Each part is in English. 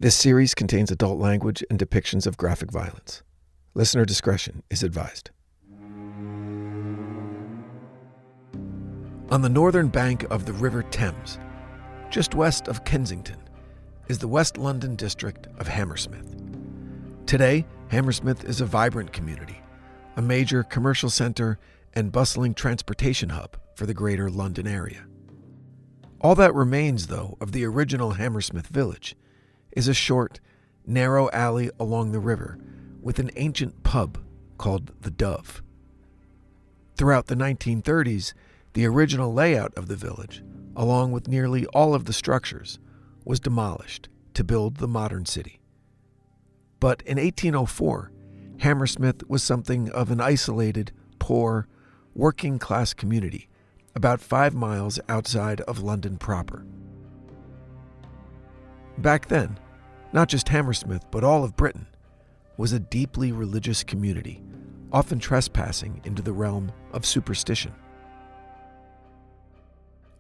This series contains adult language and depictions of graphic violence. Listener discretion is advised. On the northern bank of the River Thames, just west of Kensington, is the West London district of Hammersmith. Today, Hammersmith is a vibrant community, a major commercial center and bustling transportation hub for the greater London area. All that remains, though, of the original Hammersmith village is a short, narrow alley along the river with an ancient pub called the Dove. Throughout the 1930s, the original layout of the village, along with nearly all of the structures, was demolished to build the modern city. But in 1804, Hammersmith was something of an isolated, poor, working-class community about 5 miles outside of London proper. Back then, not just Hammersmith, but all of Britain, was a deeply religious community, often trespassing into the realm of superstition.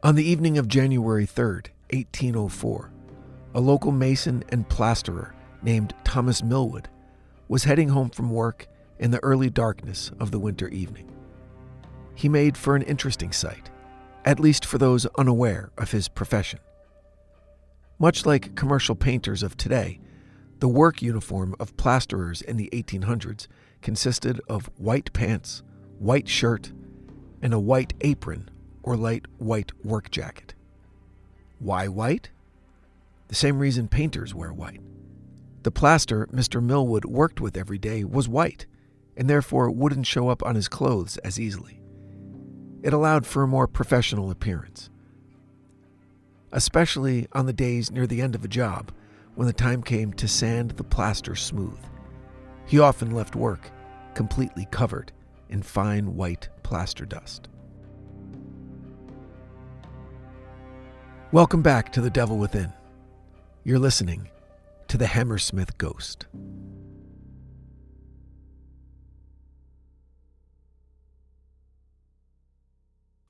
On the evening of January 3rd, 1804, a local mason and plasterer named Thomas Millwood was heading home from work in the early darkness of the winter evening. He made for an interesting sight, at least for those unaware of his profession. Much like commercial painters of today, the work uniform of plasterers in the 1800s consisted of white pants, white shirt, and a white apron or light white work jacket. Why white? The same reason painters wear white. The plaster Mr. Millwood worked with every day was white, and therefore wouldn't show up on his clothes as easily. It allowed for a more professional appearance, especially on the days near the end of a job when the time came to sand the plaster smooth. He often left work completely covered in fine white plaster dust. Welcome back to The Devil Within. You're listening to the Hammersmith Ghost.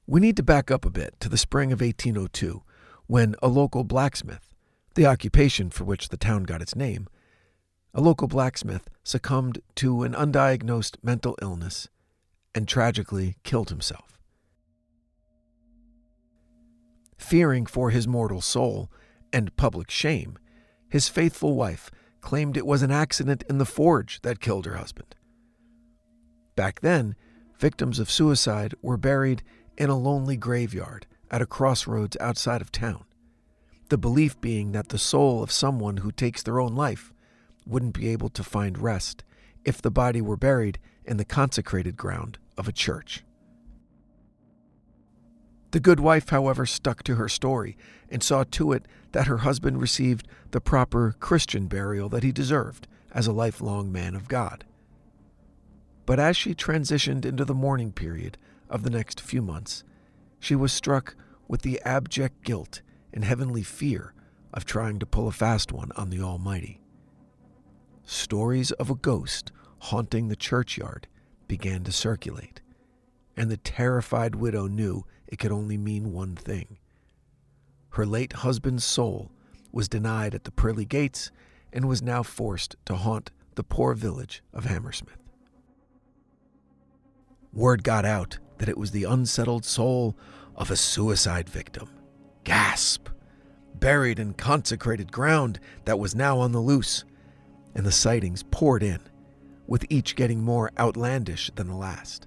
We need to back up a bit to the spring of 1802, when a local blacksmith, the occupation for which the town got its name, a local blacksmith succumbed to an undiagnosed mental illness and tragically killed himself. Fearing for his mortal soul and public shame, his faithful wife claimed it was an accident in the forge that killed her husband. Back then, victims of suicide were buried in a lonely graveyard at a crossroads outside of town, the belief being that the soul of someone who takes their own life wouldn't be able to find rest if the body were buried in the consecrated ground of a church. The good wife, however, stuck to her story and saw to it that her husband received the proper Christian burial that he deserved as a lifelong man of God. But as she transitioned into the mourning period of the next few months, she was struck with the abject guilt and heavenly fear of trying to pull a fast one on the Almighty. Stories of a ghost haunting the churchyard began to circulate, and the terrified widow knew it could only mean one thing. Her late husband's soul was denied at the pearly gates and was now forced to haunt the poor village of Hammersmith. Word got out that it was the unsettled soul of a suicide victim, gasp, buried in consecrated ground that was now on the loose, and the sightings poured in, with each getting more outlandish than the last.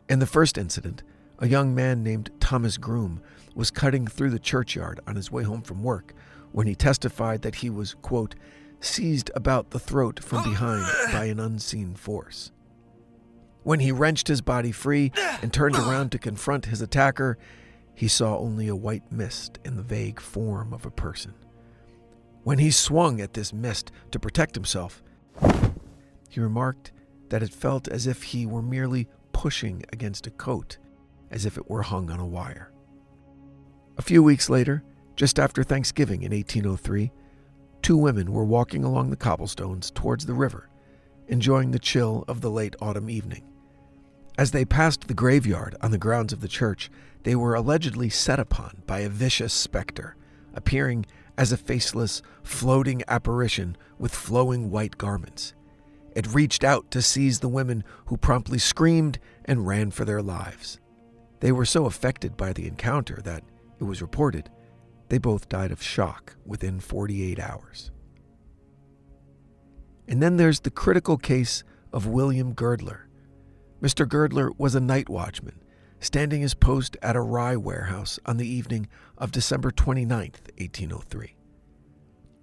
In the first incident, a young man named Thomas Groom was cutting through the churchyard on his way home from work when he testified that he was, quote, seized about the throat from behind by an unseen force. When he wrenched his body free and turned around to confront his attacker, he saw only a white mist in the vague form of a person. When he swung at this mist to protect himself, he remarked that it felt as if he were merely pushing against a coat, as if it were hung on a wire. A few weeks later, just after Thanksgiving in 1803, 2 women were walking along the cobblestones towards the river, enjoying the chill of the late autumn evening. As they passed the graveyard on the grounds of the church, they were allegedly set upon by a vicious specter, appearing as a faceless, floating apparition with flowing white garments. It reached out to seize the women, who promptly screamed and ran for their lives. They were so affected by the encounter that, it was reported, they both died of shock within 48 hours. And then there's the critical case of William Girdler. Mr. Girdler was a night watchman, standing his post at a rye warehouse on the evening of December 29th, 1803.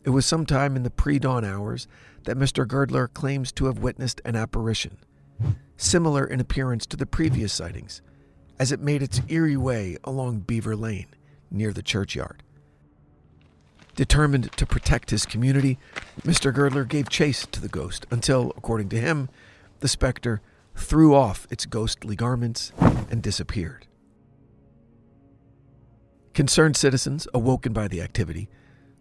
It was sometime in the pre-dawn hours that Mr. Girdler claims to have witnessed an apparition, similar in appearance to the previous sightings, as it made its eerie way along Beaver Lane, near the churchyard. Determined to protect his community, Mr. Girdler gave chase to the ghost until, according to him, the specter threw off its ghostly garments and disappeared. Concerned citizens, awoken by the activity,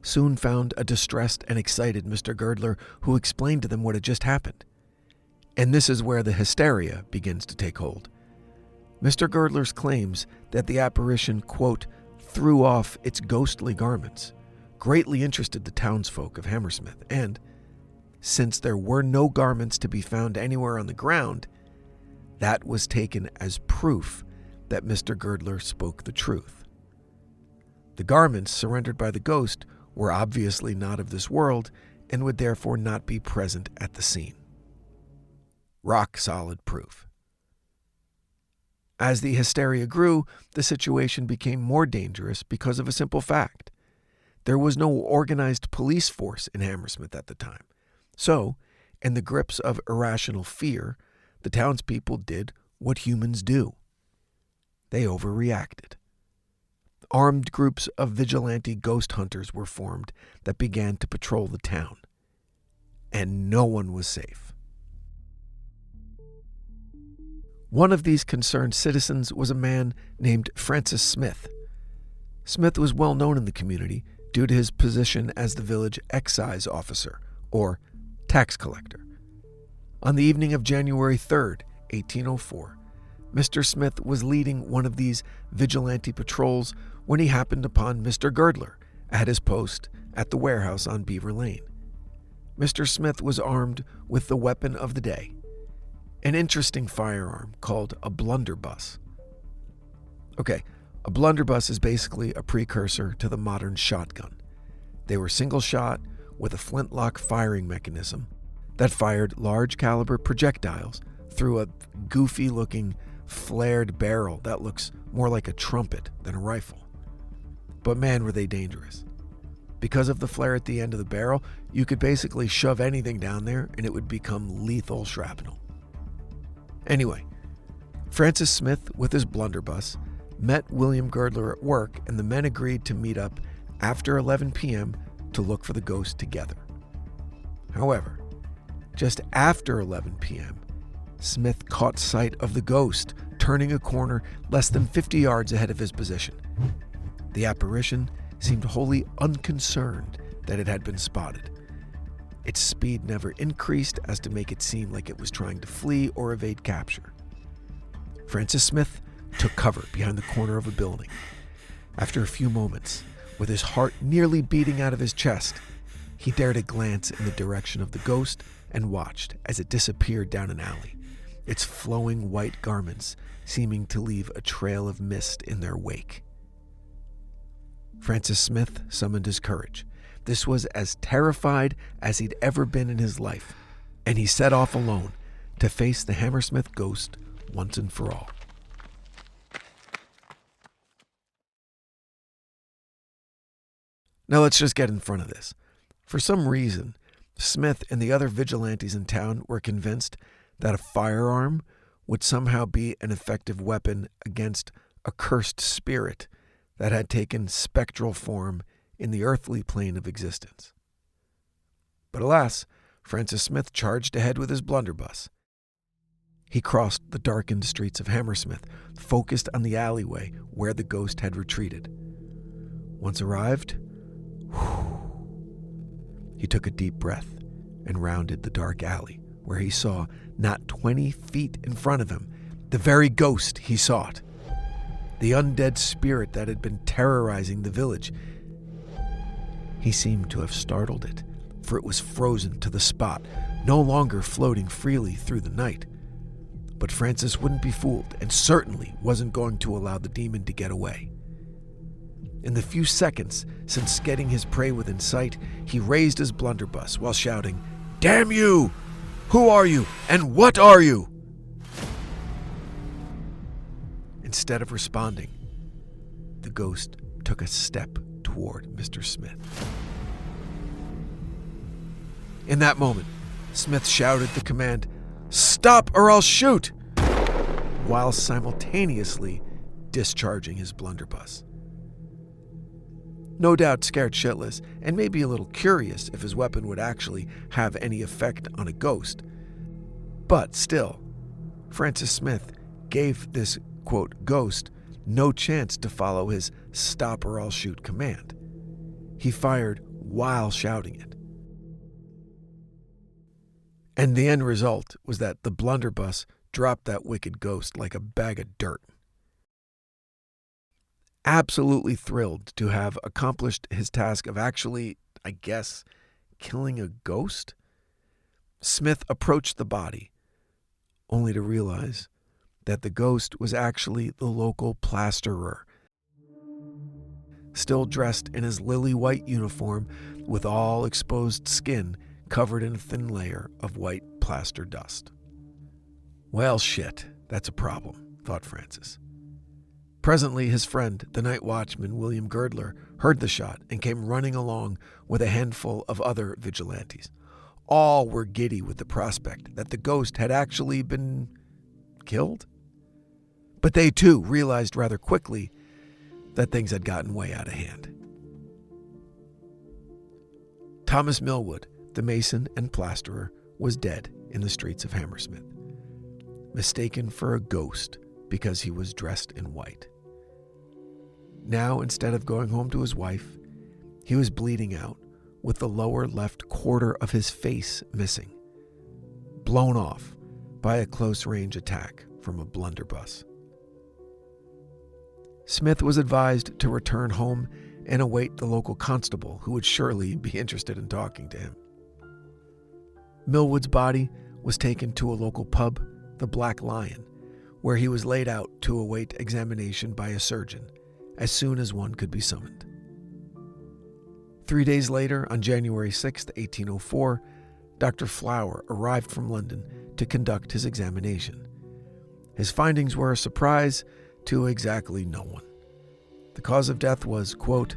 soon found a distressed and excited Mr. Girdler, who explained to them what had just happened. And this is where the hysteria begins to take hold. Mr. Girdler's claims that the apparition, quote, threw off its ghostly garments greatly interested the townsfolk of Hammersmith, and, since there were no garments to be found anywhere on the ground, that was taken as proof that Mr. Girdler spoke the truth. The garments surrendered by the ghost were obviously not of this world and would therefore not be present at the scene. Rock-solid proof. As the hysteria grew, the situation became more dangerous because of a simple fact. There was no organized police force in Hammersmith at the time. So, in the grips of irrational fear, the townspeople did what humans do. They overreacted. Armed groups of vigilante ghost hunters were formed that began to patrol the town. And no one was safe. One of these concerned citizens was a man named Francis Smith. Smith was well known in the community due to his position as the village excise officer, or tax collector. On the evening of January 3rd, 1804, Mr. Smith was leading one of these vigilante patrols when he happened upon Mr. Girdler at his post at the warehouse on Beaver Lane. Mr. Smith was armed with the weapon of the day, an interesting firearm called a blunderbuss. Okay, a blunderbuss is basically a precursor to the modern shotgun. They were single shot with a flintlock firing mechanism that fired large caliber projectiles through a goofy looking flared barrel that looks more like a trumpet than a rifle. But man, were they dangerous. Because of the flare at the end of the barrel, you could basically shove anything down there and it would become lethal shrapnel. Anyway, Francis Smith with his blunderbuss met William Girdler at work, and the men agreed to meet up after 11 p.m. to look for the ghost together. However, just after 11 p.m., Smith caught sight of the ghost turning a corner less than 50 yards ahead of his position. The apparition seemed wholly unconcerned that it had been spotted. Its speed never increased as to make it seem like it was trying to flee or evade capture. Francis Smith took cover behind the corner of a building. After a few moments, with his heart nearly beating out of his chest, he dared a glance in the direction of the ghost and watched as it disappeared down an alley, its flowing white garments seeming to leave a trail of mist in their wake. Francis Smith summoned his courage. This was as terrified as he'd ever been in his life, and he set off alone to face the Hammersmith Ghost once and for all. Now let's just get in front of this. For some reason, Smith and the other vigilantes in town were convinced that a firearm would somehow be an effective weapon against a cursed spirit that had taken spectral form in the earthly plane of existence. But alas, Francis Smith charged ahead with his blunderbuss. He crossed the darkened streets of Hammersmith, focused on the alleyway where the ghost had retreated. Once arrived, he took a deep breath and rounded the dark alley, where he saw, not 20 feet in front of him, the very ghost he sought. The undead spirit that had been terrorizing the village. He seemed to have startled it, for it was frozen to the spot, no longer floating freely through the night. But Francis wouldn't be fooled, and certainly wasn't going to allow the demon to get away. In the few seconds since getting his prey within sight, he raised his blunderbuss while shouting, "Damn you! Who are you, and what are you?" Instead of responding, the ghost took a step toward Mr. Smith. In that moment, Smith shouted the command, "Stop or I'll shoot!" while simultaneously discharging his blunderbuss. No doubt scared shitless, and maybe a little curious if his weapon would actually have any effect on a ghost. But still, Francis Smith gave this, quote, ghost no chance to follow his "stop or I'll shoot" command. He fired while shouting it. And the end result was that the blunderbuss dropped that wicked ghost like a bag of dirt. Absolutely thrilled to have accomplished his task of actually, I guess, killing a ghost, Smith approached the body, only to realize that the ghost was actually the local plasterer, still dressed in his lily-white uniform with all exposed skin covered in a thin layer of white plaster dust. Well, shit, that's a problem, thought Francis. Presently, his friend, the night watchman William Girdler, heard the shot and came running along with a handful of other vigilantes. All were giddy with the prospect that the ghost had actually been killed. But they too realized rather quickly that things had gotten way out of hand. Thomas Millwood, the mason and plasterer, was dead in the streets of Hammersmith, mistaken for a ghost because he was dressed in white. Now, instead of going home to his wife, he was bleeding out, with the lower left quarter of his face missing, blown off by a close-range attack from a blunderbuss. Smith was advised to return home and await the local constable, who would surely be interested in talking to him. Millwood's body was taken to a local pub, the Black Lion, where he was laid out to await examination by a surgeon as soon as one could be summoned. 3 days later, on January 6, 1804, Dr. Flower arrived from London to conduct his examination. His findings were a surprise to exactly no one. The cause of death was, quote,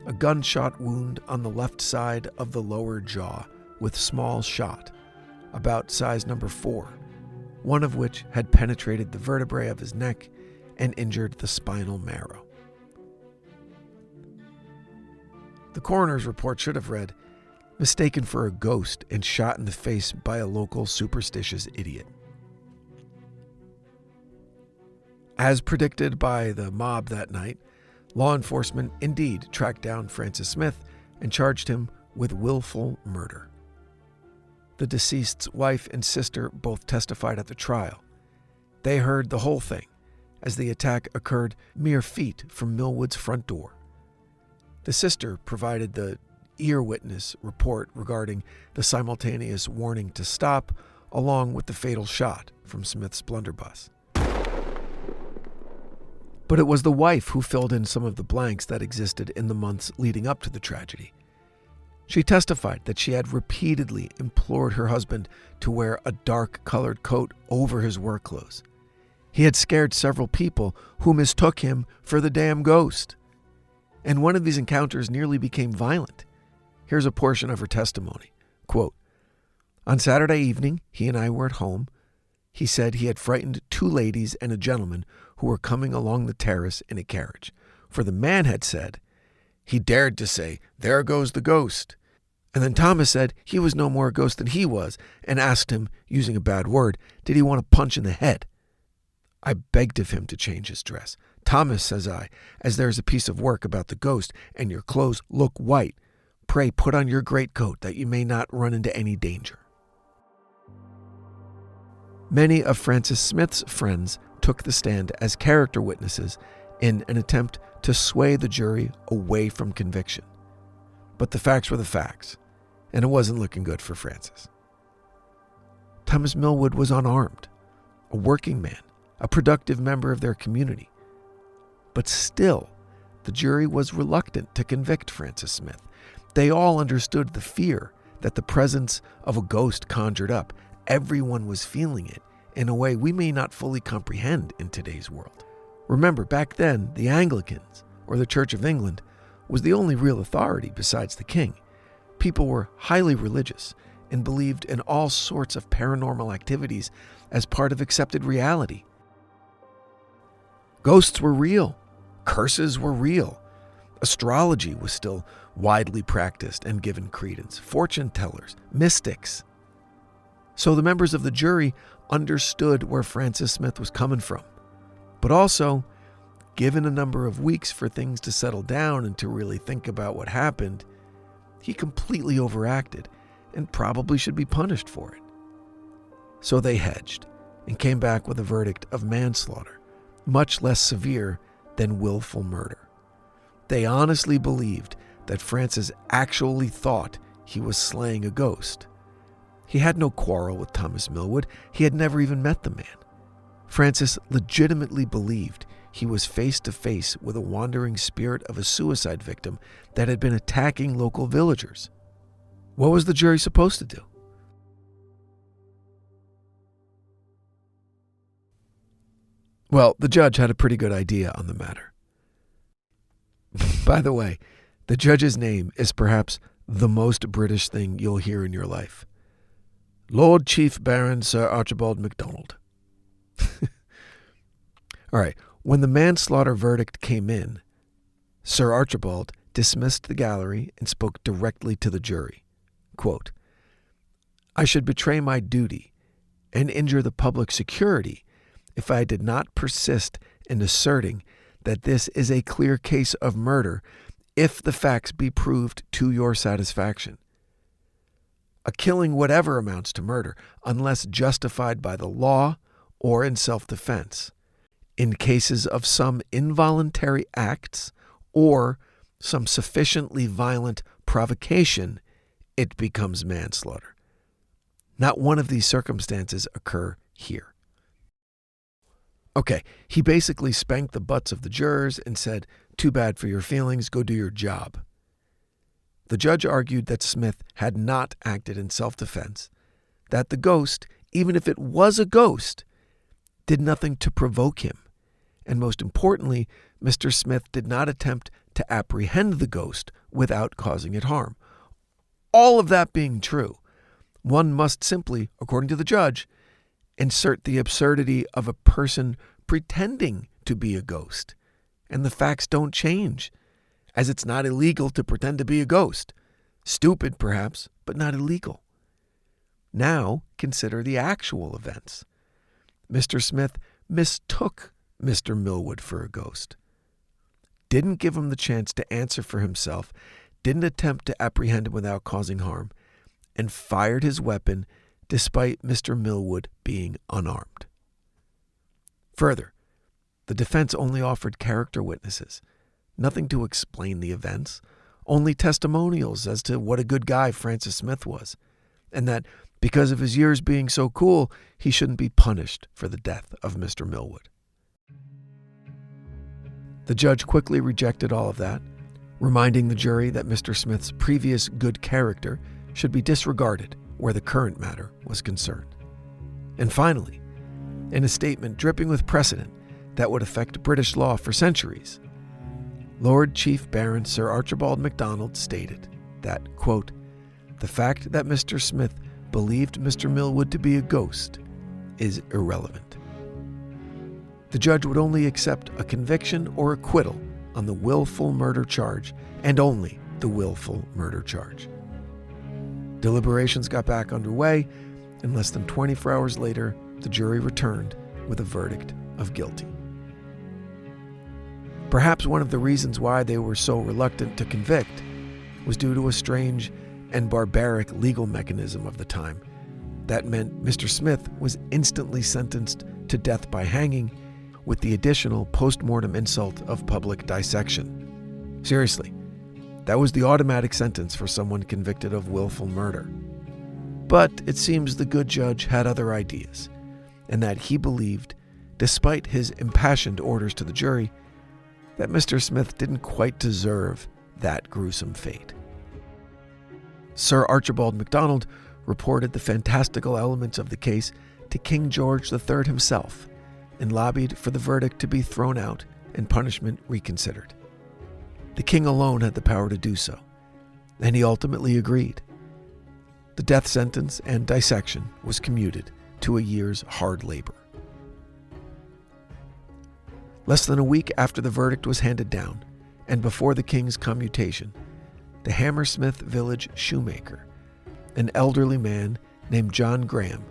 a gunshot wound on the left side of the lower jaw with small shot, about size number 4, one of which had penetrated the vertebrae of his neck and injured the spinal marrow. The coroner's report should have read, mistaken for a ghost and shot in the face by a local superstitious idiot. As predicted by the mob that night, law enforcement indeed tracked down Francis Smith and charged him with willful murder. The deceased's wife and sister both testified at the trial. They heard the whole thing, as the attack occurred mere feet from Millwood's front door. The sister provided the ear witness report regarding the simultaneous warning to stop, along with the fatal shot from Smith's blunderbuss. But it was the wife who filled in some of the blanks that existed in the months leading up to the tragedy. She testified that she had repeatedly implored her husband to wear a dark-colored coat over his work clothes. He had scared several people who mistook him for the damn ghost. And one of these encounters nearly became violent. Here's a portion of her testimony. Quote, on Saturday evening, he and I were at home. He said he had frightened 2 ladies and a gentleman who were coming along the terrace in a carriage. For the man had said, he dared to say, there goes the ghost. And then Thomas said he was no more a ghost than he was, and asked him, using a bad word, did he want a punch in the head? I begged of him to change his dress. Thomas, says I, as there is a piece of work about the ghost, and your clothes look white, pray put on your greatcoat that you may not run into any danger. Many of Francis Smith's friends took the stand as character witnesses in an attempt to sway the jury away from conviction. But the facts were the facts, and it wasn't looking good for Francis. Thomas Millwood was unarmed, a working man, a productive member of their community. But still, the jury was reluctant to convict Francis Smith. They all understood the fear that the presence of a ghost conjured up. Everyone was feeling it in a way we may not fully comprehend in today's world. Remember, back then, the Anglicans, or the Church of England, was the only real authority besides the king. People were highly religious and believed in all sorts of paranormal activities as part of accepted reality. Ghosts were real. Curses were real. Astrology was still widely practiced and given credence. Fortune tellers, mystics. So the members of the jury understood where Francis Smith was coming from. But also, given a number of weeks for things to settle down and to really think about what happened, he completely overacted and probably should be punished for it. So they hedged and came back with a verdict of manslaughter, much less severe than willful murder. They honestly believed that Francis actually thought he was slaying a ghost. He had no quarrel with Thomas Millwood. He had never even met the man. Francis legitimately believed he was face to face with a wandering spirit of a suicide victim that had been attacking local villagers. What was the jury supposed to do? Well, the judge had a pretty good idea on the matter. By the way, the judge's name is perhaps the most British thing you'll hear in your life. Lord Chief Baron Sir Archibald MacDonald. All right, when the manslaughter verdict came in, Sir Archibald dismissed the gallery and spoke directly to the jury. Quote, "I should betray my duty and injure the public security if I did not persist in asserting that this is a clear case of murder if the facts be proved to your satisfaction. A killing whatever amounts to murder, unless justified by the law or in self-defense. In cases of some involuntary acts or some sufficiently violent provocation, it becomes manslaughter. Not one of these circumstances occur here." Okay, he basically spanked the butts of the jurors and said, "Too bad for your feelings, go do your job." The judge argued that Smith had not acted in self-defense, that the ghost, even if it was a ghost, did nothing to provoke him, and most importantly, Mr. Smith did not attempt to apprehend the ghost without causing it harm. All of that being true, one must simply, according to the judge, insert the absurdity of a person pretending to be a ghost, and the facts don't change, as it's not illegal to pretend to be a ghost. Stupid, perhaps, but not illegal. Now, consider the actual events. Mr. Smith mistook Mr. Millwood for a ghost, didn't give him the chance to answer for himself, didn't attempt to apprehend him without causing harm, and fired his weapon despite Mr. Millwood being unarmed. Further, the defense only offered character witnesses, nothing to explain the events, only testimonials as to what a good guy Francis Smith was, and that because of his years being so cool, he shouldn't be punished for the death of Mr. Millwood. The judge quickly rejected all of that, reminding the jury that Mr. Smith's previous good character should be disregarded where the current matter was concerned. And finally, in a statement dripping with precedent that would affect British law for centuries, Lord Chief Baron Sir Archibald MacDonald stated that, quote, "The fact that Mr. Smith believed Mr. Millwood to be a ghost is irrelevant." The judge would only accept a conviction or acquittal on the willful murder charge, and only the willful murder charge. Deliberations got back underway, and less than 24 hours later, the jury returned with a verdict of guilty. Perhaps one of the reasons why they were so reluctant to convict was due to a strange and barbaric legal mechanism of the time that meant Mr. Smith was instantly sentenced to death by hanging, with the additional post-mortem insult of public dissection. Seriously, That was the automatic sentence for someone convicted of willful murder. But it seems the good judge had other ideas, and that he believed, despite his impassioned orders to the jury, that Mr. Smith didn't quite deserve that gruesome fate. Sir Archibald MacDonald reported the fantastical elements of the case to King George III himself and lobbied for the verdict to be thrown out and punishment reconsidered. The king alone had the power to do so, and he ultimately agreed. The death sentence and dissection was commuted to a year's hard labor. Less than a week after the verdict was handed down, and before the king's commutation, the Hammersmith village shoemaker, an elderly man named John Graham,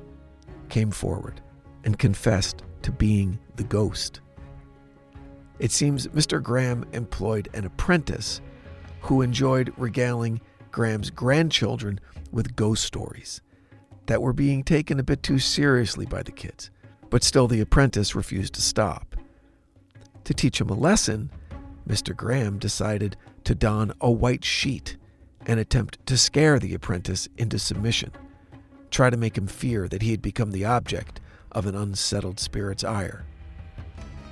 came forward and confessed to being the ghost. It seems Mr. Graham employed an apprentice who enjoyed regaling Graham's grandchildren with ghost stories that were being taken a bit too seriously by the kids, but still the apprentice refused to stop. To teach him a lesson, Mr. Graham decided to don a white sheet and attempt to scare the apprentice into submission, try to make him fear that he had become the object of an unsettled spirit's ire.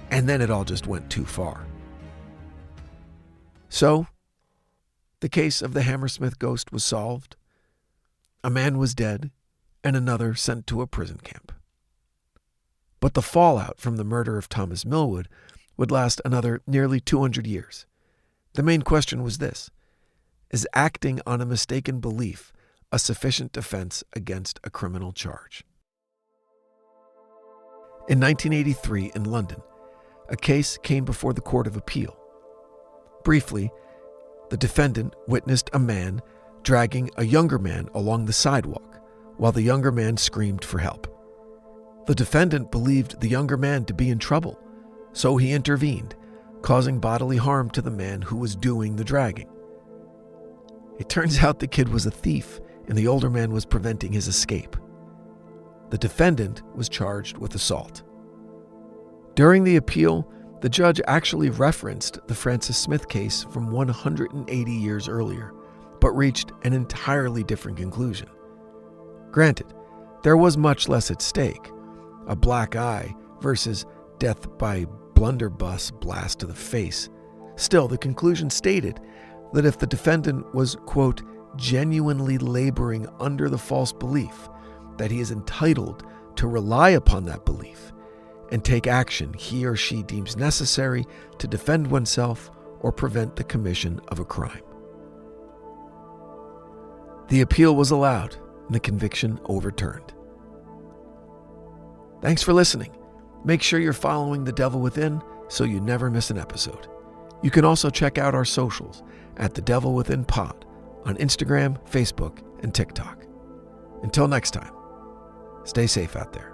And then it all just went too far. So, the case of the Hammersmith Ghost was solved. A man was dead, and another sent to a prison camp. But the fallout from the murder of Thomas Millwood would last another nearly 200 years. The main question was this: is acting on a mistaken belief a sufficient defense against a criminal charge? In 1983 in London, a case came before the Court of Appeal. Briefly, the defendant witnessed a man dragging a younger man along the sidewalk while the younger man screamed for help. The defendant believed the younger man to be in trouble, so he intervened, causing bodily harm to the man who was doing the dragging. It turns out the kid was a thief, and the older man was preventing his escape. The defendant was charged with assault. During the appeal, the judge actually referenced the Francis Smith case from 180 years earlier, but reached an entirely different conclusion. Granted, there was much less at stake, a black eye versus death by blunderbuss blast to the face. Still, the conclusion stated that if the defendant was, quote, genuinely laboring under the false belief, that he is entitled to rely upon that belief and take action he or she deems necessary to defend oneself or prevent the commission of a crime. The appeal was allowed and the conviction overturned. Thanks for listening. Make sure you're following The Devil Within so you never miss an episode. You can also check out our socials at The Devil Within Pod on Instagram, Facebook, and TikTok. Until next time, stay safe out there.